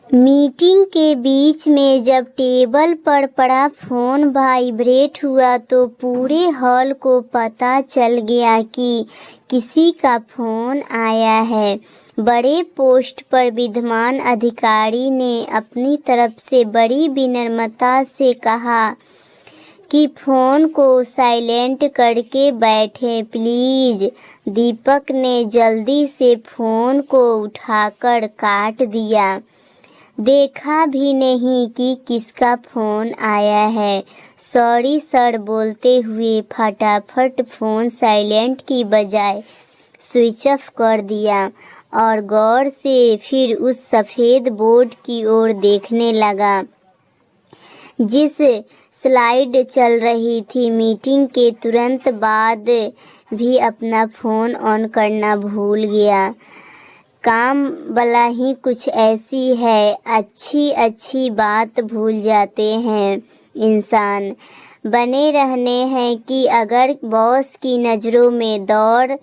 Meeting के बीच में जब टेबल पर पड़ा फोन वाइब्रेट हुआ तो पूरे हॉल को पता चल गया कि किसी का फोन आया है। बड़े पोस्ट पर विद्यमान अधिकारी ने अपनी तरफ से बड़ी विनम्रता से कहा कि फ़ोन को साइलेंट करके बैठें प्लीज़। दीपक ने जल्दी से फ़ोन को उठाकर काट दिया। देखा भी नहीं कि किसका फ़ोन आया है। सॉरी सर बोलते हुए फटाफट फ़ोन साइलेंट की बजाय स्विच ऑफ कर दिया और गौर से फिर उस सफ़ेद बोर्ड की ओर देखने लगा जिस स्लाइड चल रही थी। मीटिंग के तुरंत बाद भी अपना फ़ोन ऑन करना भूल गया। काम भला ही कुछ ऐसी है, अच्छी बात भूल जाते हैं इंसान। बने रहने हैं कि अगर बॉस की नज़रों में दौड़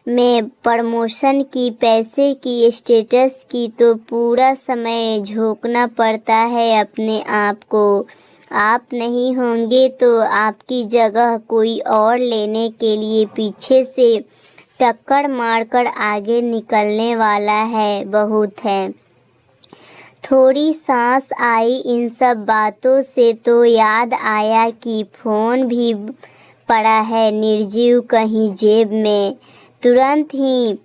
में प्रमोशन की, पैसे की, स्टेटस की, तो पूरा समय झोंकना पड़ता है अपने आप को। आप नहीं होंगे तो आपकी जगह कोई और लेने के लिए पीछे से टक्कर मारकर आगे निकलने वाला है। बहुत है। थोड़ी सांस आई इन सब बातों से तो याद आया कि फ़ोन भी पड़ा है निर्जीव कहीं जेब में। तुरंत ही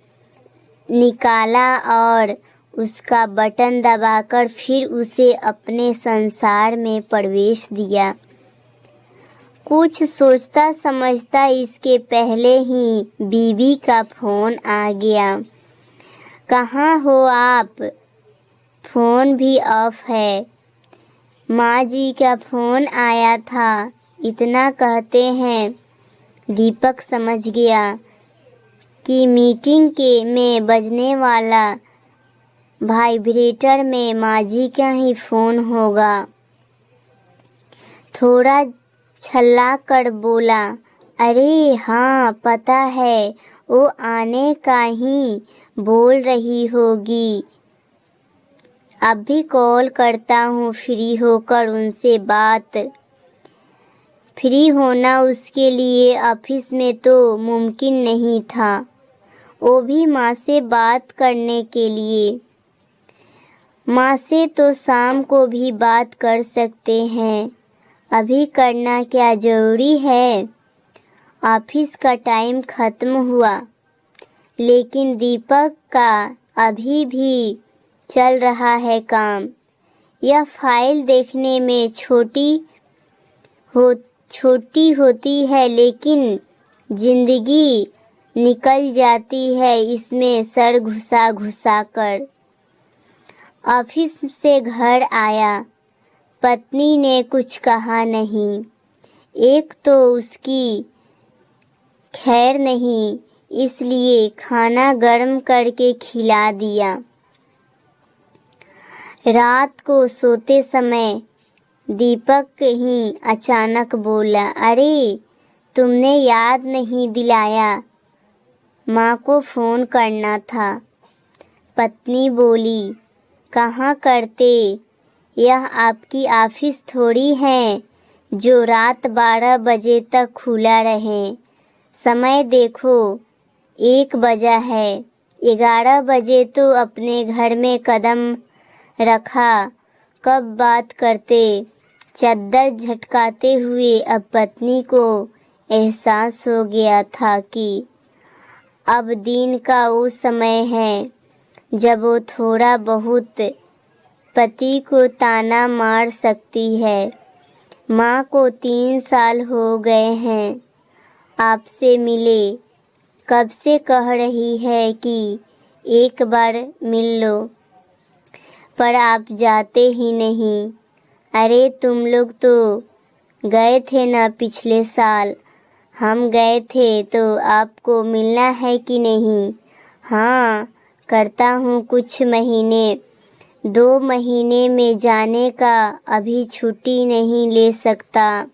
निकाला और उसका बटन दबाकर फिर उसे अपने संसार में प्रवेश दिया। कुछ सोचता समझता इसके पहले ही बीवी का फ़ोन आ गया। कहाँ हो आप? फ़ोन भी ऑफ है। माँ जी का फ़ोन आया था, इतना कहते हैं। दीपक समझ गया कि मीटिंग में बजने वाला वाइब्रेटर में माँ जी का ही फ़ोन होगा। थोड़ा छल्ला कर बोला, अरे हाँ पता है, वो आने का ही बोल रही होगी। अभी कॉल करता हूँ फ्री होकर उनसे बात। फ्री होना उसके लिए ऑफिस में तो मुमकिन नहीं था, वो भी माँ से बात करने के लिए। माँ से तो शाम को भी बात कर सकते हैं, अभी करना क्या ज़रूरी है? ऑफिस का टाइम ख़त्म हुआ, लेकिन दीपक का अभी भी चल रहा है काम। यह फाइल देखने में छोटी होती है, लेकिन ज़िंदगी निकल जाती है इसमें सर घुसा घुसा कर। ऑफिस से घर आया। पत्नी ने कुछ कहा नहीं। एक तो उसकी खैर नहीं, इसलिए खाना गर्म करके खिला दिया। रात को सोते समय दीपक ही अचानक बोला, अरे तुमने याद नहीं दिलाया, माँ को फ़ोन करना था। पत्नी बोली, कहाँ करते, यह आपकी ऑफिस थोड़ी है जो रात 12 बजे तक खुला रहे। समय देखो 1 बजा है। 11 बजे तो अपने घर में कदम रखा, कब बात करते। चद्दर झटकाते हुए अब पत्नी को एहसास हो गया था कि अब दिन का वो समय है जब वो थोड़ा बहुत पति को ताना मार सकती है। माँ को 3 साल हो गए हैं आपसे मिले, कब से कह रही है कि एक बार मिल लो, पर आप जाते ही नहीं। अरे तुम लोग तो गए थे ना पिछले साल, हम गए थे तो आपको मिलना है कि नहीं? हाँ करता हूँ कुछ महीने, 2 महीने में जाने का, अभी छुट्टी नहीं ले सकता।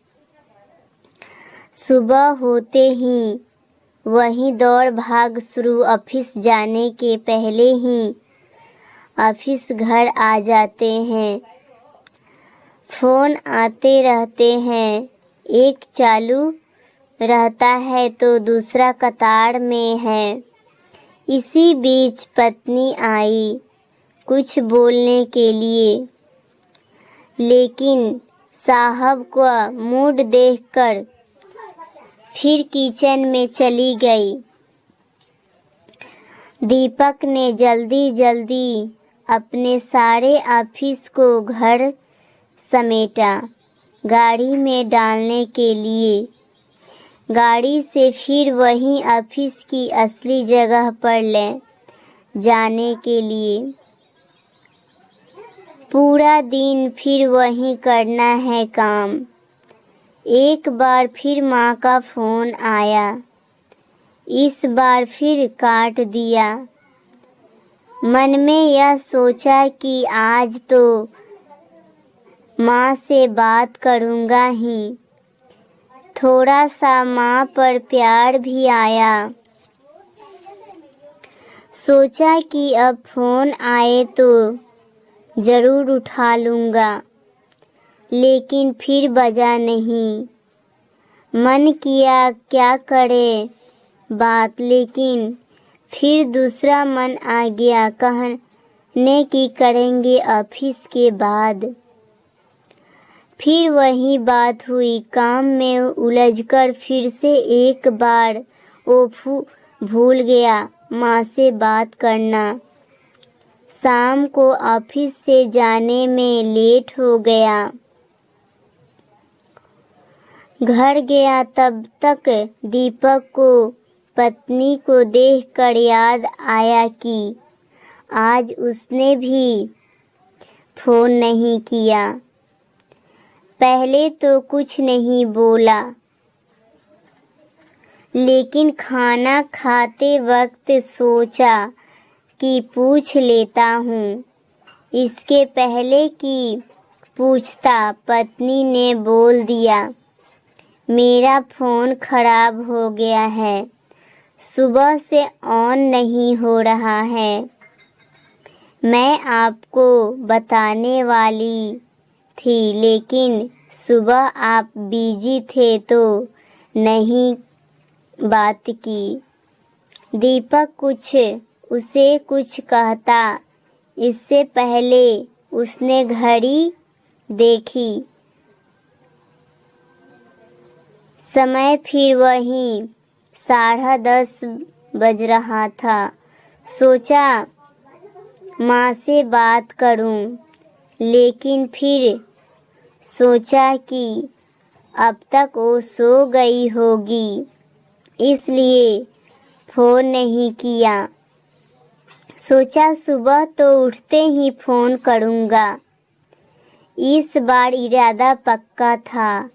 सुबह होते ही वही दौड़ भाग शुरू। ऑफिस जाने के पहले ही ऑफिस घर आ जाते हैं। फ़ोन आते रहते हैं, एक चालू रहता है तो दूसरा कतार में है। इसी बीच पत्नी आई कुछ बोलने के लिए, लेकिन साहब का मूड देखकर फिर किचन में चली गई। दीपक ने जल्दी जल्दी अपने सारे ऑफिस को घर समेटा गाड़ी में डालने के लिए। गाड़ी से फिर वहीं ऑफिस की असली जगह पर ले जाने के लिए। पूरा दिन फिर वहीं करना है काम। एक बार फिर माँ का फ़ोन आया, इस बार फिर काट दिया। मन में यह सोचा कि आज तो माँ से बात करूँगा ही। थोड़ा सा माँ पर प्यार भी आया। सोचा कि अब फ़ोन आए तो ज़रूर उठा लूँगा, लेकिन फिर बजा नहीं। मन किया क्या करे बात, लेकिन फिर दूसरा मन आ गया कहने की करेंगे ऑफिस के बाद। फिर वही बात हुई। काम में उलझकर फिर से एक बार वो भूल गया माँ से बात करना। शाम को ऑफिस से जाने में लेट हो गया। घर गया तब तक दीपक को पत्नी को देखकर याद आया कि आज उसने भी फ़ोन नहीं किया। पहले तो कुछ नहीं बोला, लेकिन खाना खाते वक्त सोचा कि पूछ लेता हूँ। इसके पहले कि पूछता, पत्नी ने बोल दिया, मेरा फ़ोन खराब हो गया है, सुबह से ऑन नहीं हो रहा है। मैं आपको बताने वाली थी, लेकिन सुबह आप बिजी थे तो नहीं बात की। दीपक उसे कुछ कहता इससे पहले उसने घड़ी देखी। समय फिर वही 10:30 बज रहा था। सोचा माँ से बात करूं, लेकिन फिर सोचा कि अब तक वो सो गई होगी, इसलिए फ़ोन नहीं किया। सोचा सुबह तो उठते ही फ़ोन करूँगा। इस बार इरादा पक्का था।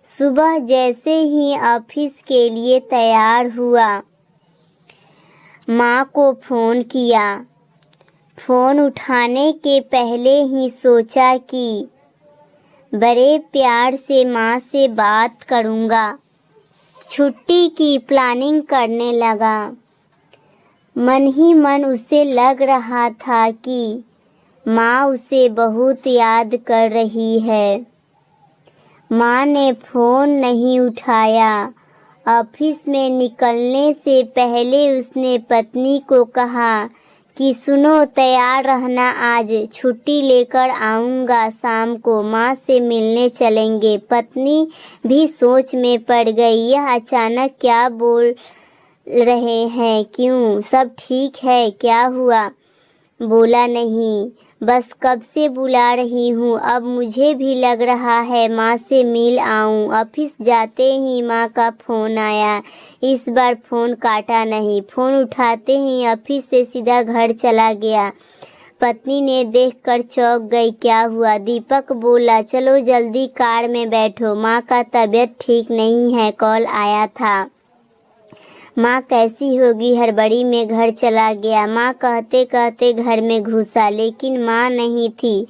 सुबह जैसे ही ऑफिस के लिए तैयार हुआ, माँ को फ़ोन किया। फ़ोन उठाने के पहले ही सोचा कि बड़े प्यार से माँ से बात करूँगा। छुट्टी की प्लानिंग करने लगा। मन ही मन उसे लग रहा था कि माँ उसे बहुत याद कर रही है। माँ ने फ़ोन नहीं उठाया। ऑफिस में निकलने से पहले उसने पत्नी को कहा कि सुनो, तैयार रहना, आज छुट्टी लेकर आऊँगा शाम को, माँ से मिलने चलेंगे। पत्नी भी सोच में पड़ गई। यह अचानक क्या बोल रहे हैं, क्यों, सब ठीक है, क्या हुआ? बोला नहीं, बस कब से बुला रही हूँ, अब मुझे भी लग रहा है माँ से मिल आऊँ। ऑफिस जाते ही माँ का फ़ोन आया। इस बार फ़ोन काटा नहीं, फ़ोन उठाते ही ऑफिस से सीधा घर चला गया। पत्नी ने देखकर चौंक गई। क्या हुआ? दीपक बोला, चलो जल्दी कार में बैठो, माँ का तबीयत ठीक नहीं है, कॉल आया था। माँ कैसी होगी? हड़बड़ी में घर चला गया। माँ कहते कहते घर में घुसा, लेकिन माँ नहीं थी।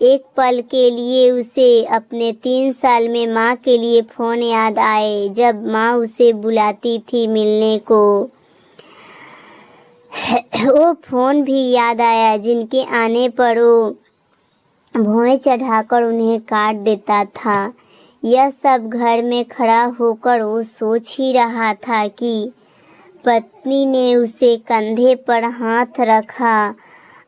एक पल के लिए उसे अपने 3 साल में माँ के लिए फ़ोन याद आए, जब माँ उसे बुलाती थी मिलने को। वो फोन भी याद आया जिनके आने पर वो भौहें चढ़ाकर उन्हें काट देता था। यह सब घर में खड़ा होकर वो सोच ही रहा था कि पत्नी ने उसे कंधे पर हाथ रखा।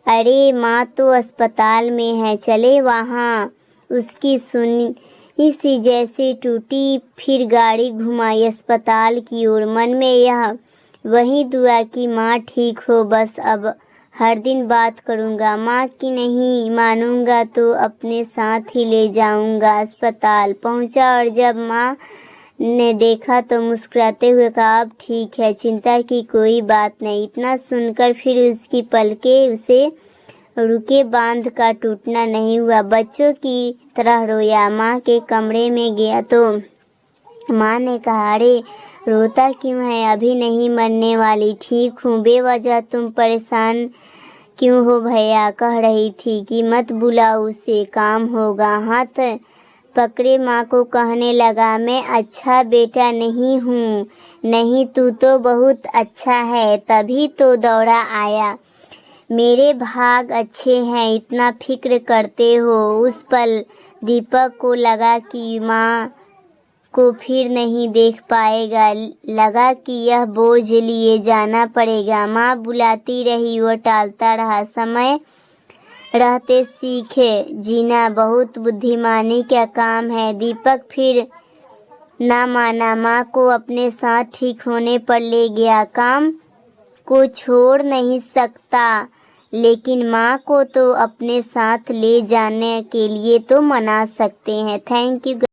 अरे माँ तो अस्पताल में है, चले वहाँ। उसकी सुनी सी जैसे टूटी, फिर गाड़ी घुमाई अस्पताल की ओर। मन में यह वही दुआ कि माँ ठीक हो, बस अब हर दिन बात करूँगा। माँ की नहीं मानूंगा तो अपने साथ ही ले जाऊँगा। अस्पताल पहुँचा और जब माँ ने देखा तो मुस्कुराते हुए कहा, अब ठीक है, चिंता की कोई बात नहीं। इतना सुनकर फिर उसकी पलकें उसे रुके बांध का टूटना नहीं हुआ। बच्चों की तरह रोया। माँ के कमरे में गया तो माँ ने कहा, अरे रोता क्यों है, अभी नहीं मरने वाली, ठीक हूँ। बेवजह तुम परेशान क्यों हो भैया, कह रही थी कि मत बुलाओ उसे, काम होगा। हाथ पकड़े माँ को कहने लगा, मैं अच्छा बेटा नहीं हूँ। नहीं, तू तो बहुत अच्छा है, तभी तो दौड़ा आया। मेरे भाग अच्छे हैं, इतना फिक्र करते हो। उस पल दीपक को लगा कि माँ को फिर नहीं देख पाएगा। लगा कि यह बोझ लिए जाना पड़ेगा। माँ बुलाती रही, वो टालता रहा। समय रहते सीखे जीना बहुत बुद्धिमानी का काम है। दीपक फिर ना माना, माँ को अपने साथ ठीक होने पर ले गया। काम को छोड़ नहीं सकता, लेकिन माँ को तो अपने साथ ले जाने के लिए तो मना सकते हैं। Thank you.